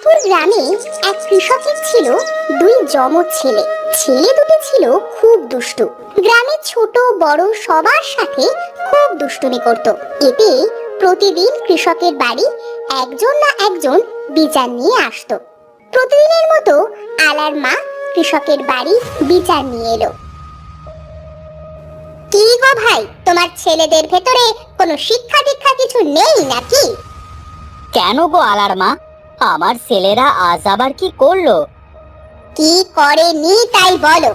চাঁদপুর গ্রামে এক কৃষকের ছিল দুই যমজ ছেলে। ছেলে দুটো ছিল খুব দুষ্টু। গ্রামের ছোট বড় সবার সাথে খুব দুষ্টুমি করত। এতে প্রতিদিন কৃষকের বাড়ি একজন না একজন বিচার নিয়ে আসতো। প্রতিদিনের মতো আলার মা কৃষকের বাড়ি বিচার নিয়ে এলো। কি গো ভাই, তোমার ছেলেদের ভেতরে কোনো শিক্ষা দীক্ষা কিছু নেই নাকি? কেন গো আলার মা, আমার ছেলেরা আজ আবার কি করলো? কি করেনি তাই বলো।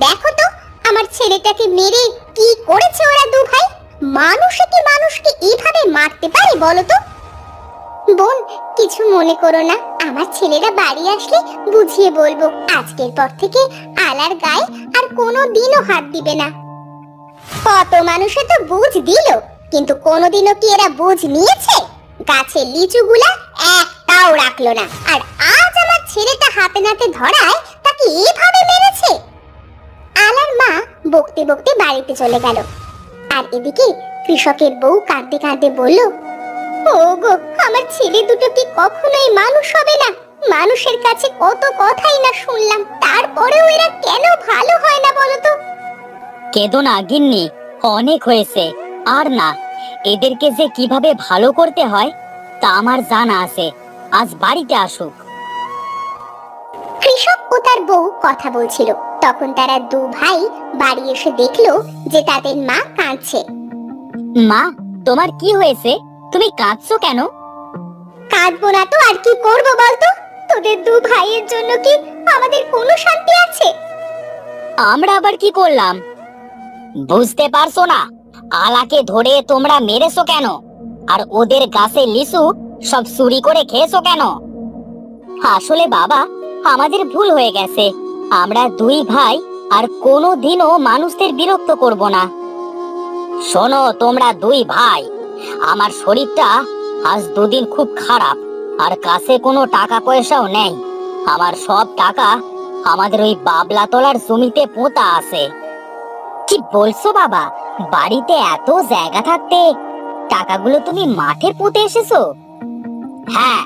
দেখো তো আমার ছেলেটাকে মেরে কি করেছে ওরা দু ভাই। মানুষকে এইভাবে মারতে পারে বলো তো? বোন, কিছু মনে করো না, আমার ছেলেরা বাড়ি আসলে বুঝিয়ে বলবো। আজকের পর থেকে আলার গায়ে আর কোনো দিনও হাত দিবে না। কত মানুষে তো বুঝ দিল, কিন্তু কোনোদিনও কি এরা বুঝ নিয়েছে? গাছের লিচুগুলা একটাও রাখলো না, আর আজ আমার ছেলেটা হাতে নাতে ধরায় তাকে এভাবে মেরেছে। আলার মা বকতে বকতে বাড়িতে চলে গেল। আর এদিকে কৃষকের বউ কাঁদতে কাঁদতে বলল, ওগো, আমার ছেলে দুটো কি কখনোই মানুষ হবে না? মানুষের কাছে কত কথাই না শুনলাম, তারপরেও এরা কেন ভালো হয় না বলো তো? কেঁদো না গিন্নি, অনেক হয়েছে। আর না, এদেরকে যে কিভাবে ভালো করতে হয় তা আমার জানা আছে। আজ বাড়িতে আসুক। কৃষক ও তার বউ কথা বলছিল, তখন তারা দু ভাই বাড়ি এসে দেখলো যে তাদের মা কাঁদছে। মা, তোমার কি হয়েছে? তুমি কাঁদছো কেন? কাঁদবো না তো আর কি করবো বলতো? তোদের দু ভাইয়ের জন্য কি আমাদের কোনো শান্তি আছে? আমরা আবার কি করলাম? বুঝতে পারছো না? আলাকে ধরে তোমরা মেরেছো কেন? আর ওদের গাছে লিচু সব চুরি করে খেয়েছো কেন? আসলে বাবা, আমাদের ভুল হয়ে গেছে। আমরা দুই ভাই আর কোনো দিনও মানুষদের বিরক্ত করব না। শোনো তোমরা দুই ভাই, আমার শরীরটা আজ দুদিন খুব খারাপ, আর কাছে কোনো টাকা পয়সাও নেই। আমার সব টাকা আমাদের ওই বাবলাতলার জমিতে পোঁতা আছে। কি বলছো বাবা? বাড়িতে এত জায়গা থাকতে টাকাগুলো তুমি মাঠে পুঁতে এসেছো? হ্যাঁ,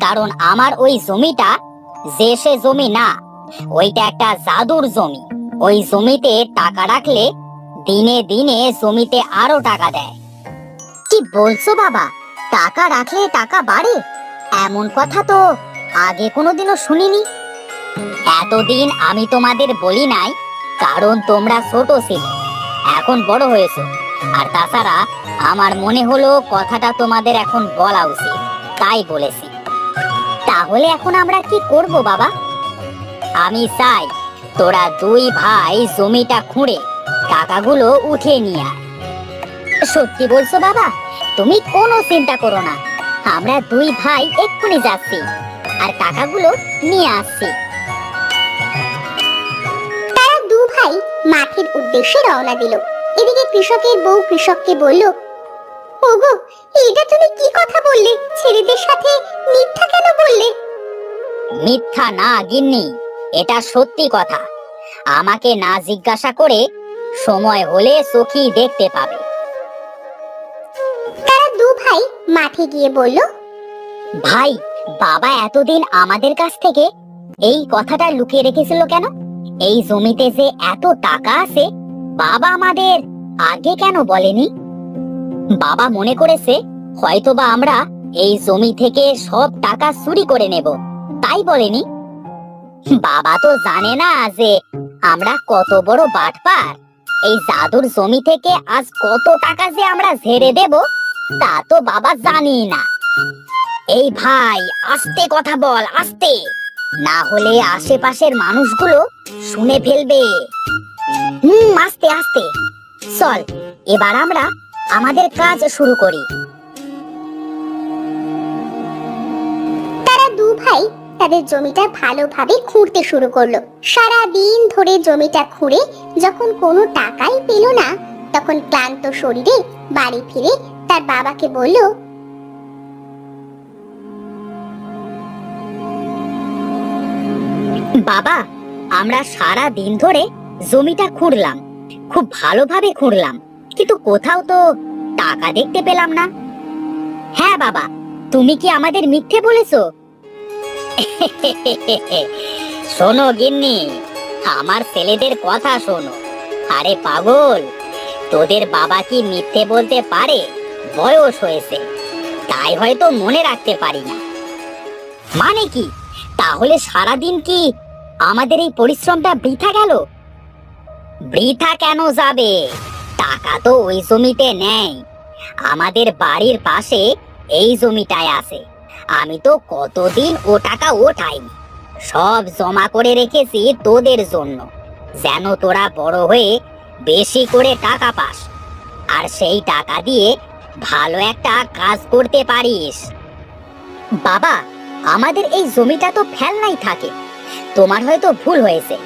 কারণ আমার ওই জমিটা যে সে জমি না, ওইটা একটা জাদুর জমি। ওই জমিতে টাকা রাখলে দিনে দিনে জমিতে আরো টাকা দেয়। কি বলছো বাবা? টাকা রাখলে টাকা বাড়ে? এমন কথা তো আগে কোনোদিনও শুনিনি। এতদিন আমি তোমাদের বলি নাই, কারণ তোমরা ছোট ছিলে। এখন বড় হয়েছো, আর তাছাড়া আমার মনে হলো কথাটা তোমাদের এখন বলা উচিত, তাই বলেছি। তাহলে এখন আমরা কি করব বাবা? আমি চাই তোরা দুই ভাই জমিটা খুঁড়ে টাকাগুলো উঠিয়ে নিয়ে আয়। সত্যি বলছো বাবা? তুমি কোনো চিন্তা করো না, আমরা দুই ভাই এক্ষুনি যাচ্ছি আর টাকাগুলো নিয়ে আসছি। তারা দু ভাই মাঠের উদ্দেশ্যে রওনা দিল। এদিকে কৃষকের বউ কৃষককে বলল, ওগো, এটা তুমি কি কথা বললে? ছেলেদের সাথে মিথ্যা কেন বললে? মিথ্যা না গিন্নি, এটা সত্যি কথা। আমাকে না জিজ্ঞাসা করে সময় হলে চোখেই দেখতে পাবে। তারা দু ভাই মাঠে গিয়ে বলল, ভাই, বাবা এতদিন আমাদের কাছ থেকে এই কথাটা লুকিয়ে রেখেছিল কেন? এই জমিতে যে এত টাকা আছে, বাবা আমাদের আগে কেন বলেনি? বাবা মনে করেছে হয়তোবা আমরা এই জমি থেকে সব টাকা চুরি করে নেব, তাই বলেনি। বাবা তো জানে না যে আমরা কত বড় বাটপার। এই জাদুর জমি থেকে আজ কত টাকা যে আমরা ঝেড়ে দেব তা তো বাবা জানি না। এই ভাই, আস্তে কথা বল, আস্তে, না হলে আশেপাশের মানুষগুলো শুনে ফেলবে। আস্তে আস্তে চল, এবার আমরা আমাদের কাজ শুরু করি। তারা দু ভাই তাদের জমিটা ভালোভাবে খুঁড়তে শুরু করলো। সারা দিন ধরে জমিটা খুঁড়ে যখন কোনো টাকাই পেল না, তখন ক্লান্ত শরীরে বাড়ি ফিরে তার বাবাকে বলল, বাবা, আমরা সারা দিন ধরে জমিটা খুঁড়লাম, খুব ভালোভাবে খুঁড়লাম, কিন্তু কোথাও তো টাকা দেখতে পেলাম না। হ্যাঁ বাবা, তুমি কি আমাদের মিথ্যে বলেছো? শোনো গিন্নি, আমার ছেলেদের কথা শোনো। আরে পাগল, তোদের বাবা কি মিথ্যে বলতে পারে? বয়স হয়েছে, তাই হয়তো মনে রাখতে পারি না। মানে কি? তাহলে সারাদিন কি আমাদের এই পরিশ্রমটা বৃথা গেল? বৃথা কেন যাবে? টাকা তো ওই জমিতে নেই, আমাদের বাড়ির পাশে এই জমিটায় আছে। আমি তো কতদিন ও টাকা ওঠাইনি, সব জমা করে রেখেছি তোদের জন্য, যেন তোরা বড় হয়ে বেশি করে টাকা পাস, আর সেই টাকা দিয়ে ভালো একটা কাজ করতে পারিস। বাবা, আমাদের এই জমিটা তো ফেলনাই থাকে, তোমার হয়তো ভুল হয়েছে,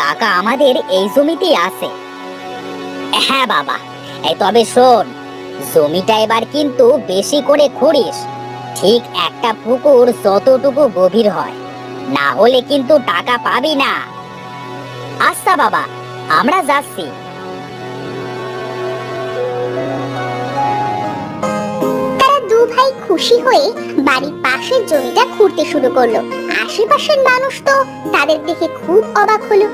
টাকা আমাদের এই জমিতেই আছে। হ্যাঁ বাবা, তবে শোন, জমিটা এবার কিন্তু বেশি করে খুঁড়িস, ঠিক একটা পুকুর যতটুকু গভীর হয়, না হলে কিন্তু টাকা পাবি না। আচ্ছা বাবা, আমরা যাচ্ছি। তারা দু ভাই খুশি হয়ে বাড়ির পাশের জমিটা খুঁড়তে শুরু করলো। আশেপাশের মানুষ তো তাদের দেখে খুব অবাক হলো।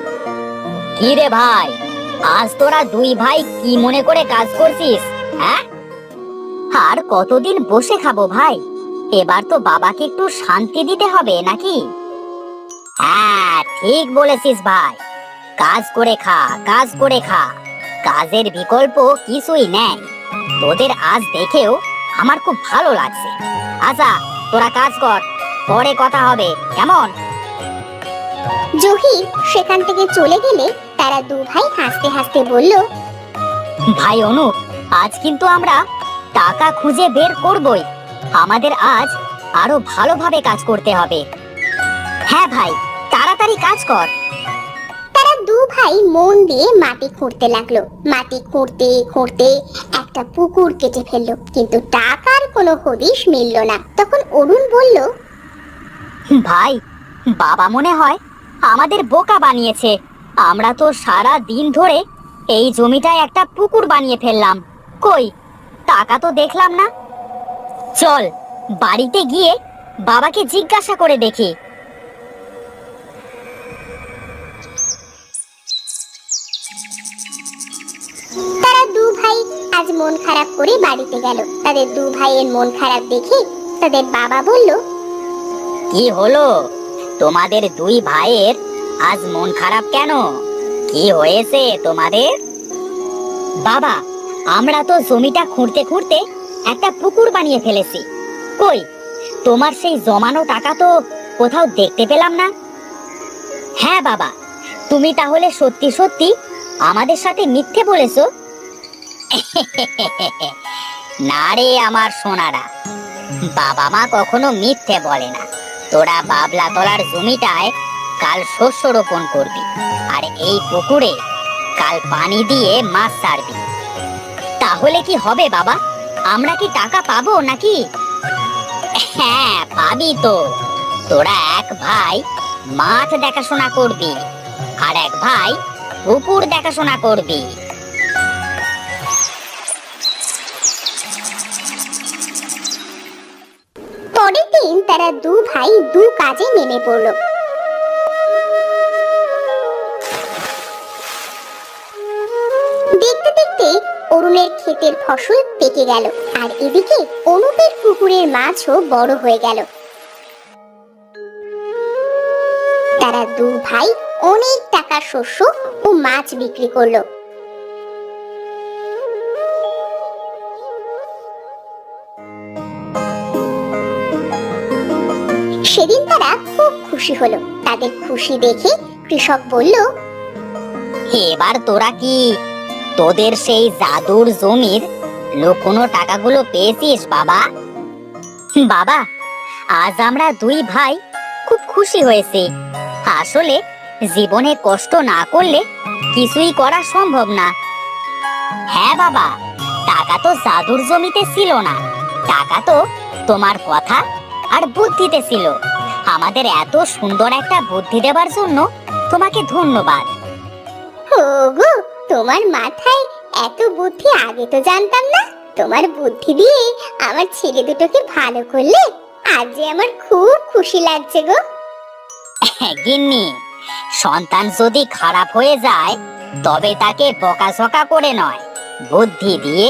কি রে ভাই, আজ তোরা দুই ভাই কি মনে করে কাজ করছিস? হ্যাঁ, আর কতদিন বসে খাবো ভাই? এবার তো বাবাকে একটু শান্তি দিতে হবে নাকি? হ্যাঁ, ঠিক বলেছিস ভাই, কাজ করে খা, কাজ করে খা, কাজের বিকল্প কিছুই নেই। তোদের আজ দেখেও আমার খুব ভালো লাগছে। আচ্ছা, তোরা কাজ কর, পরে কথা হবে, কেমন? জহির সেখান থেকে চলে গেলে তারা দু ভাই হাসতে হাসতে বলল, ভাই অনুপ, আজ কিন্তু আমরা টাকা খুঁজে বের করবই। আমাদের আজ আরো ভালোভাবে কাজ করতে হবে। হ্যাঁ ভাই, তাড়াতাড়ি কাজ কর। তারা দু ভাই মন দিয়ে মাটি খুঁড়তে লাগলো। মাটি খুঁড়তে খুঁড়তে একটা পুকুর কেটে ফেললো, কিন্তু টাকার কোনো হদিশ মিলল না। তখন অরুণ বলল, ভাই, বাবা মনে হয় আমাদের বোকা বানিয়েছে। আমরা তো সারা দিন ধরে এই জমিটায় একটা পুকুর বানিয়ে ফেললাম, কই টাকা তো দেখলাম না। চল বাড়িতে গিয়ে বাবাকে জিজ্ঞাসা করে দেখি। তারা দু ভাই আজ মন খারাপ করে বাড়িতে গেল। তাদের দু ভাইয়ের মন খারাপ দেখে তাদের বাবা বলল, কি হলো তোমাদের দুই ভাইয়ের আজ মন খারাপ কেন? কি হয়েছে তোমাদের? বাবা, আমরা তো জমিটা খুঁড়তে খুঁড়তে একটা পুকুর বানিয়ে ফেলেছি, কই তোমার সেই জমানো টাকা তো কোথাও দেখতে পেলাম না। হ্যাঁ বাবা, তুমি তাহলে সত্যি সত্যি আমাদের সাথে মিথ্যে বলেছো? না রে আমার সোনারা, বাবা মা কখনো মিথ্যে বলে না। তোরা বাবলা তলার জমিটায় কাল শস্য রোপণ করবি, আর এই পুকুরে কাল পানি দিয়ে মাছ ছাড়বি। তাহলে কি হবে বাবা? আমরা কি টাকা পাবো নাকি? হ্যাঁ, পাবি তো। তোরা এক ভাই মাঠ দেখাশোনা করবি, আর এক ভাই পুকুর দেখাশোনা করবি। পরের দিন তারা দু ভাই দু কাজে নেমে পড়ল। দেখতে দেখতে অরুণের ক্ষেতের ফসল পেকে গেল, আর এদিকে অনুপের পুকুরের মাছও বড় হয়ে গেল। তারা দু ভাই অনেক টাকার শস্য ও মাছ বিক্রি করলো। সেদিন তারা খুব খুশি হলো। তাদের খুশি দেখে কৃষক বলল, এবার তোরা কি তোদের সেই জাদুর জমির লুকোনো টাকাগুলো পেয়েছিস বাবা? বাবা, আজ আমরা দুই ভাই খুব খুশি হয়েছি। আসলে জীবনে কষ্ট না করলে কিছুই করা সম্ভব না। হ্যাঁ বাবা, টাকা তো জাদুর জমিতে ছিল না, টাকা তো তোমার কথা আর বুদ্ধিতে ছিল। আমাদের এত সুন্দর একটা বুদ্ধি দেওয়ার জন্য তোমাকে ধন্যবাদ। ওগো, তোমার মাথায় এত বুদ্ধি আগে তো জানতাম না। তোমার বুদ্ধি দিয়ে আমার ছেলে দুটোকে ভালো করলে আজ যে আমার খুব খুশি লাগছে গো। গিন্নি, সন্তান যদি খারাপ হয়ে যায় তবে তাকে বকাঝকা করে নয়, বুদ্ধি দিয়ে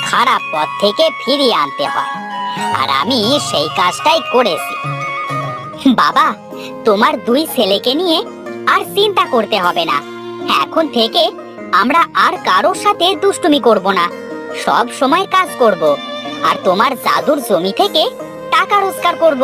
খারাপ পথ থেকে ফিরিয়ে আনতে হয়। আর আমি সেই কাজটাই করেছি। বাবা, তোমার দুই ছেলেকে নিয়ে আর চিন্তা করতে হবে না। এখন থেকে আমরা আর কারোর সাথে দুষ্টুমি করব না, সব সময় কাজ করব আর তোমার জাদুর জমি থেকে টাকা রোজগার করব।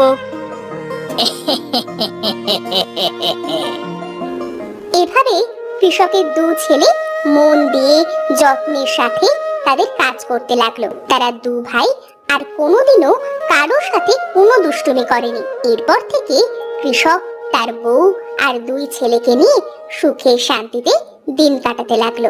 এভাবে কৃষকের দু ছেলে মন দিয়ে যত্নের সাথে তাদের কাজ করতে লাগলো। তারা দু ভাই আর কোনোদিনও কারোর সাথে কোনো দুষ্টুমি করেনি। এরপর থেকে কৃষক তার বউ আর দুই ছেলেকে নিয়ে সুখে শান্তিতে দিন কাটাতে লাগলো।